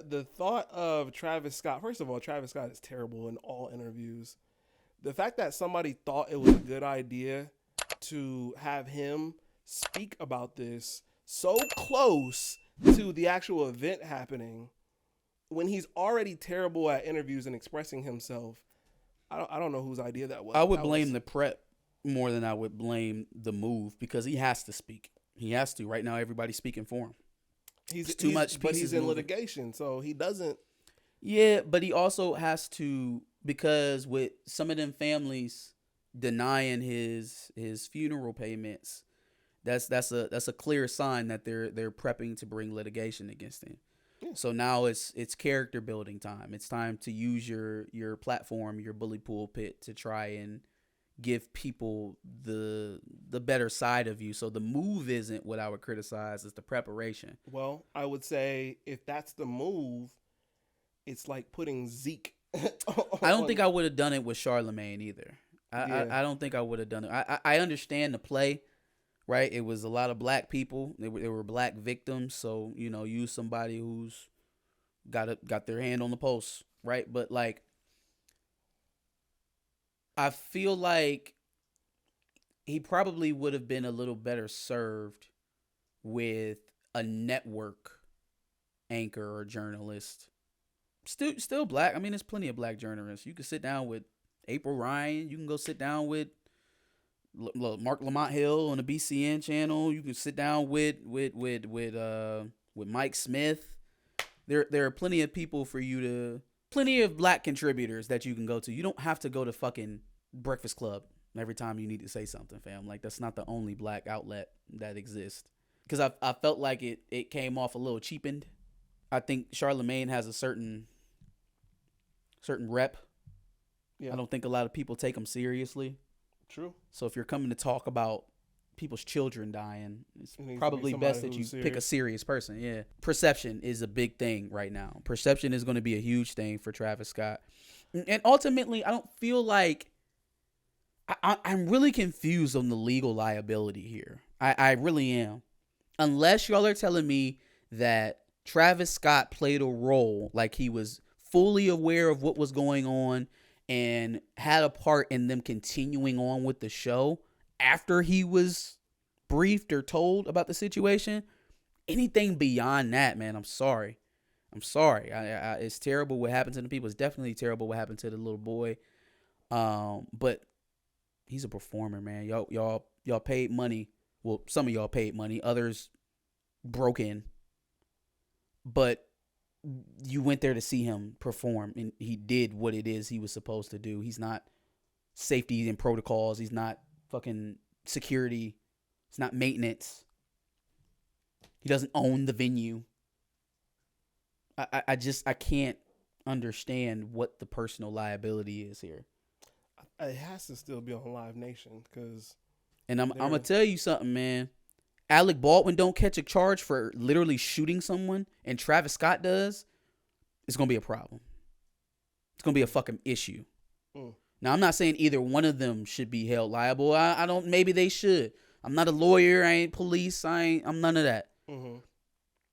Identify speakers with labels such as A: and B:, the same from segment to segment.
A: the thought of Travis Scott. First of all, Travis Scott is terrible in all interviews. The fact that somebody thought it was a good idea to have him speak about this so close to the actual event happening when he's already terrible at interviews and expressing himself, I don't know whose idea that was.
B: I would blame the prep more than I would blame the move because he has to speak. He has to. Right now, everybody's speaking for him.
A: He's
B: too much,
A: but he's in
B: moving.
A: litigation, so he doesn't.
B: Yeah, but he also has to, because with some of them families denying his funeral payments, that's a clear sign that they're prepping to bring litigation against him. Yeah. So now it's character building time. It's time to use your platform, your bully pulpit, to try and give people the better side of you. So the move isn't what I would criticize, it's the preparation.
A: Well, I would say if that's the move, it's like putting Zeke.
B: I don't think I would have done it with Charlemagne either. I don't think I would have done it. I understand the play, right? It was a lot of black people. They were black victims. So, use somebody who's got their hand on the pulse, right? But like, I feel like he probably would have been a little better served with a network anchor or journalist. Still black. I mean, there's plenty of black journalists. You can sit down with April Ryan. You can go sit down with Mark Lamont Hill on the BCN channel. You can sit down with Mike Smith. There are plenty of people for you to, plenty of black contributors that you can go to. You don't have to go to fucking Breakfast Club every time you need to say something, fam. Like, that's not the only black outlet that exists. Because I felt like it came off a little cheapened. I think Charlemagne has a certain rep. Yeah. I don't think a lot of people take him seriously.
A: True.
B: So if you're coming to talk about people's children dying, it's probably best that you pick a serious person. Yeah. Perception is a big thing right now. Perception is going to be a huge thing for Travis Scott. And ultimately, I don't feel like I'm really confused on the legal liability here. I really am. Unless y'all are telling me that Travis Scott played a role, like he was fully aware of what was going on and had a part in them continuing on with the show after he was briefed or told about the situation. Anything beyond that, man, I'm sorry. It's terrible what happened to the people. It's definitely terrible what happened to the little boy. But he's a performer, man. Y'all paid money. Well, some of y'all paid money. Others broke in. But you went there to see him perform, and he did what it is he was supposed to do. He's not safety and protocols. He's not fucking security. It's not maintenance. He doesn't own the venue. I can't understand what the personal liability is here.
A: It has to still be on Live Nation, because.
B: And I'm gonna tell you something, man. Alec Baldwin don't catch a charge for literally shooting someone, and Travis Scott does, it's going to be a problem. It's going to be a fucking issue. Now, I'm not saying either one of them should be held liable. I don't, maybe they should. I'm not a lawyer. I ain't police. I'm none of that. Mm-hmm.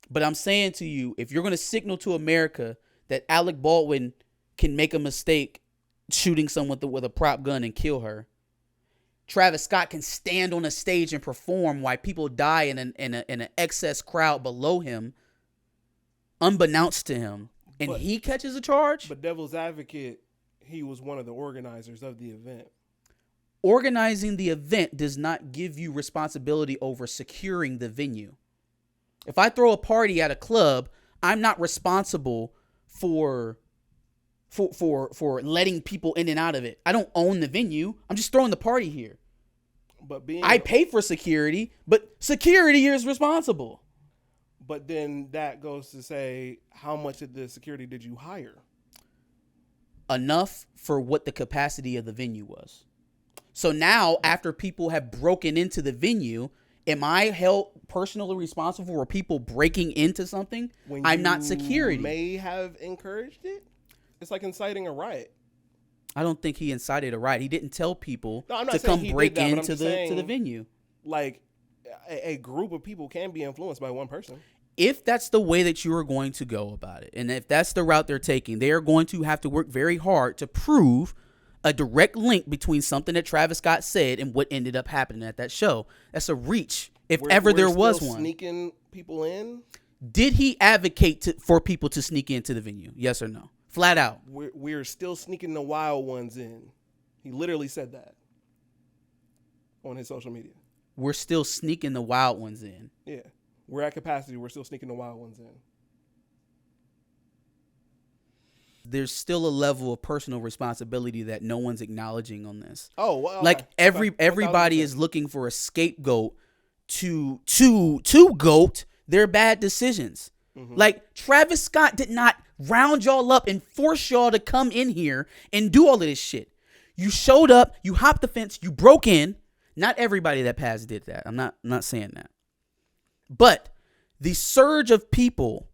B: But I'm saying to you, if you're going to signal to America that Alec Baldwin can make a mistake shooting someone with a prop gun and kill her, Travis Scott can stand on a stage and perform while people die in an excess crowd below him, unbeknownst to him, and he catches a charge.
A: But devil's advocate, he was one of the organizers of the event.
B: Organizing the event does not give you responsibility over securing the venue. If I throw a party at a club, I'm not responsible for letting people in and out of it. I don't own the venue. I'm just throwing the party here.
A: But
B: I pay for security, but security is responsible.
A: But then that goes to say, how much of the security did you hire?
B: Enough for what the capacity of the venue was. So now, after people have broken into the venue, am I held personally responsible for people breaking into something? I'm not security.
A: May have encouraged it. It's like inciting a riot.
B: I don't think he incited a riot. He didn't tell people to come break into the venue.
A: Like, a group of people can be influenced by one person.
B: if that's the way that you are going to go about it, and if that's the route they're taking, they are going to have to work very hard to prove a direct link between something that Travis Scott said and what ended up happening at that show. That's a reach, if ever there was one.
A: Sneaking people in?
B: Did he advocate for people to sneak into the venue? Yes or no? Flat out.
A: We're still sneaking the wild ones in. He literally said that on his social media.
B: We're still sneaking the wild ones in.
A: Yeah. We're at capacity. We're still sneaking the wild ones in.
B: There's still a level of personal responsibility that no one's acknowledging on this.
A: Oh, well,
B: like everybody is looking for a scapegoat to goat their bad decisions. Mm-hmm. Like Travis Scott did not round y'all up and force y'all to come in here and do all of this shit. You showed up, you hopped the fence, you broke in. Not everybody that passed did that. I'm not saying that. But the surge of people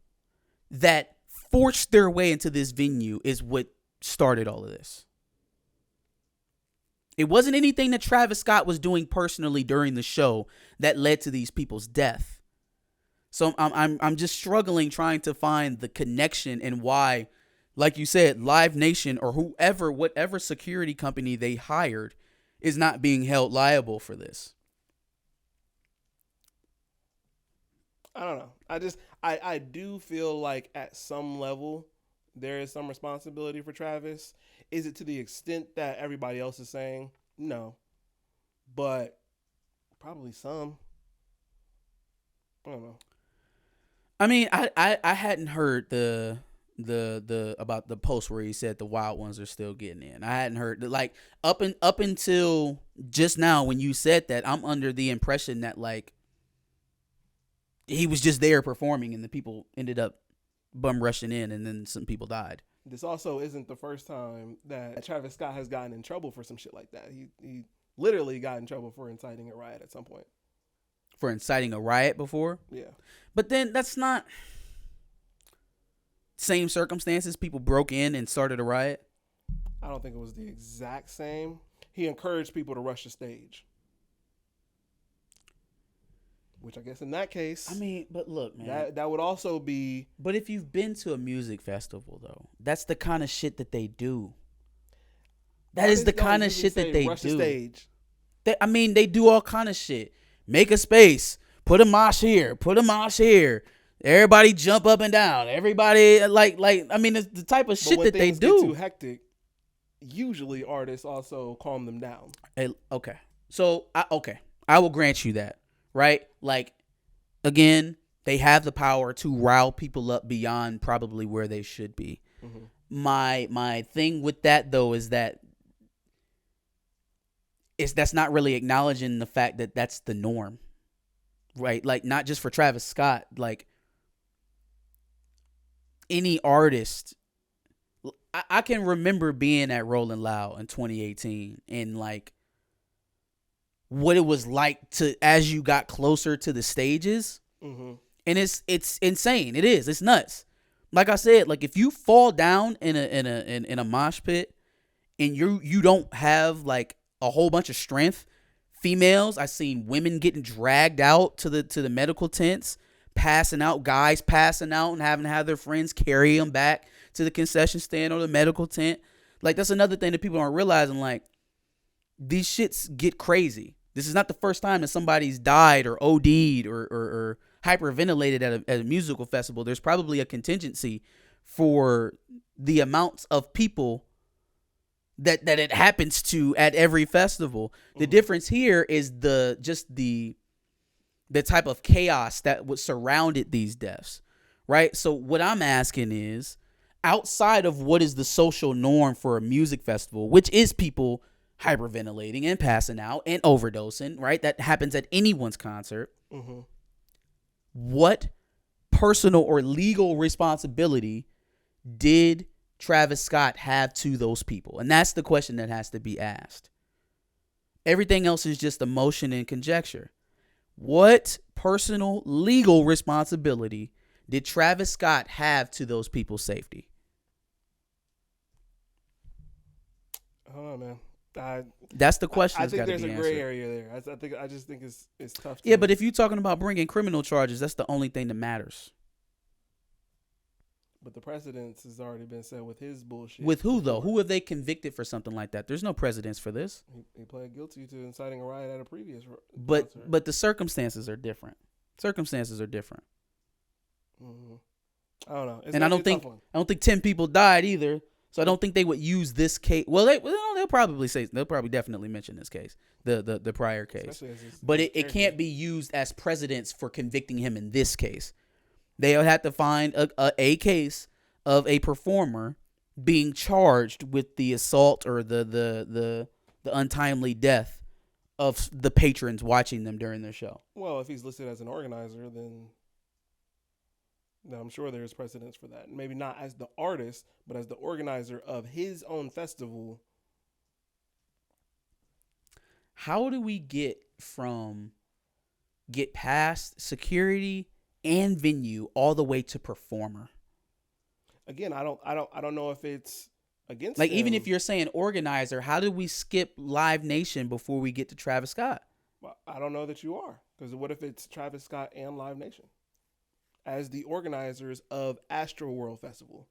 B: that forced their way into this venue is what started all of this. It wasn't anything that Travis Scott was doing personally during the show that led to these people's death. So I'm just struggling trying to find the connection and why, like you said, Live Nation or whatever security company they hired is not being held liable for this.
A: I don't know. I do feel like at some level there is some responsibility for Travis. Is it to the extent that everybody else is saying? No. But probably some. I don't know.
B: I mean, I hadn't heard the about the post where he said the wild ones are still getting in. I hadn't heard like up until just now when you said that, I'm under the impression that like he was just there performing and the people ended up bum rushing in and then some people died.
A: This also isn't the first time that Travis Scott has gotten in trouble for some shit like that. He literally got in trouble for inciting a riot at some point.
B: For inciting a riot before?
A: Yeah.
B: But then that's not same circumstances. People broke in and started a riot.
A: I don't think it was the exact same. He encouraged people to rush the stage. Which I guess in that case,
B: I mean, but look, man,
A: that would also be.
B: But if you've been to a music festival, though, that's the kind of shit that they do. That is the kind of shit that they
A: rush
B: do.
A: The stage.
B: They do all kind of shit. Make a space. Put a mosh here. Put a mosh here. Everybody jump up and down. Everybody like. I mean, it's the type of shit that they do.
A: Get too hectic. Usually, artists also calm them down.
B: Okay, so I will grant you that. Right? Like, again, they have the power to rile people up beyond probably where they should be. Mm-hmm. My thing with that, though, is that that's not really acknowledging the fact that that's the norm. Right? Like, not just for Travis Scott. Like, any artist. I can remember being at Rolling Loud in 2018 and, like, what it was like to as you got closer to the stages. Mm-hmm. And it's insane. It is. It's nuts. Like I said, like if you fall down in a mosh pit and you don't have like a whole bunch of strength, females, I've seen women getting dragged out to the medical tents, passing out, guys passing out and having to have their friends carry them back to the concession stand or the medical tent. Like that's another thing that people aren't realizing. Like these shits get crazy. This is not the first time that somebody's died or OD'd or hyperventilated at a musical festival. There's probably a contingency for the amounts of people that it happens to at every festival. The difference here is the type of chaos that was surrounded these deaths, right? So what I'm asking is, outside of what is the social norm for a music festival, which is people hyperventilating and passing out and overdosing, right? That happens at anyone's concert. Mm-hmm. What personal or legal responsibility did Travis Scott have to those people? And that's the question that has to be asked. Everything else is just emotion and conjecture. What personal legal responsibility did Travis Scott have to those people's safety?
A: I don't know, man.
B: That's the question.
A: I think there's a gray area there. I just think it's tough.
B: Yeah, but if you're talking about bringing criminal charges, that's the only thing that matters.
A: But the precedence has already been set with his bullshit.
B: With who, though? Who have they convicted for something like that? There's no precedence for this.
A: He pled guilty to inciting a riot at a previous
B: But
A: concert.
B: but the circumstances are different. Circumstances are different.
A: Mm-hmm. I don't know.
B: And I don't think 10 people died either. So I don't think they would use this case. Well, they'll probably definitely mention this case, the prior case. But it can't be used as precedence for convicting him in this case. They'll have to find a case of a performer being charged with the assault or the untimely death of the patrons watching them during their show.
A: Well, if he's listed as an organizer, then I'm sure there's precedence for that. Maybe not as the artist, but as the organizer of his own festival.
B: How do we get past security and venue all the way to performer?
A: Again, I don't know if it's against
B: like
A: him.
B: Even if you're saying organizer, how did we skip Live Nation before we get to Travis Scott?
A: Well, I don't know that you are, because what if it's Travis Scott and Live Nation as the organizers of Astroworld Festival?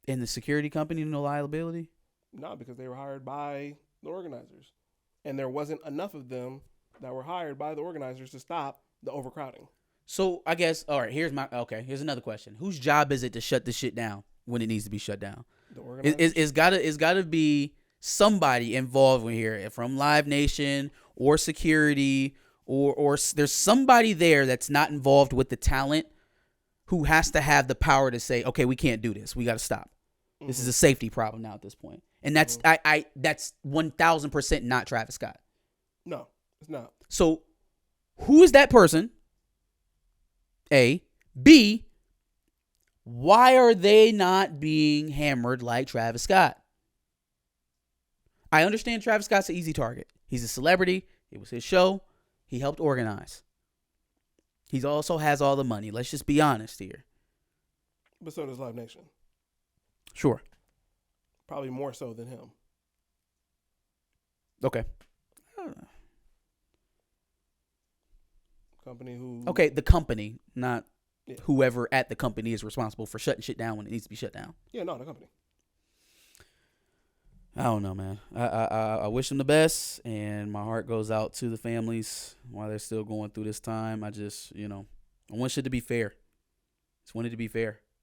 B: And the security company no liability?
A: No, because they were hired by the organizers, and there wasn't enough of them that were hired by the organizers to stop the overcrowding.
B: So I guess, all right, here's another question. Whose job is it to shut this shit down when it needs to be shut down?
A: The organizers?
B: It's gotta be somebody involved in here from Live Nation or security or there's somebody there that's not involved with the talent who has to have the power to say, okay, we can't do this. We got to stop. Mm-hmm. This is a safety problem now at this point. And that's that's 1,000% not Travis Scott.
A: No, it's not.
B: So who is that person? A. B. Why are they not being hammered like Travis Scott? I understand Travis Scott's an easy target. He's a celebrity. It was his show. He helped organize. He also has all the money. Let's just be honest here.
A: But so does Live Nation.
B: Sure.
A: Probably more so than him.
B: Okay.
A: Company who...
B: Okay, the company, not whoever at the company is responsible for shutting shit down when it needs to be shut down.
A: Yeah, no, the company.
B: I don't know, man. I wish them the best, and my heart goes out to the families while they're still going through this time. I just, I want shit to be fair. Just want it to be fair.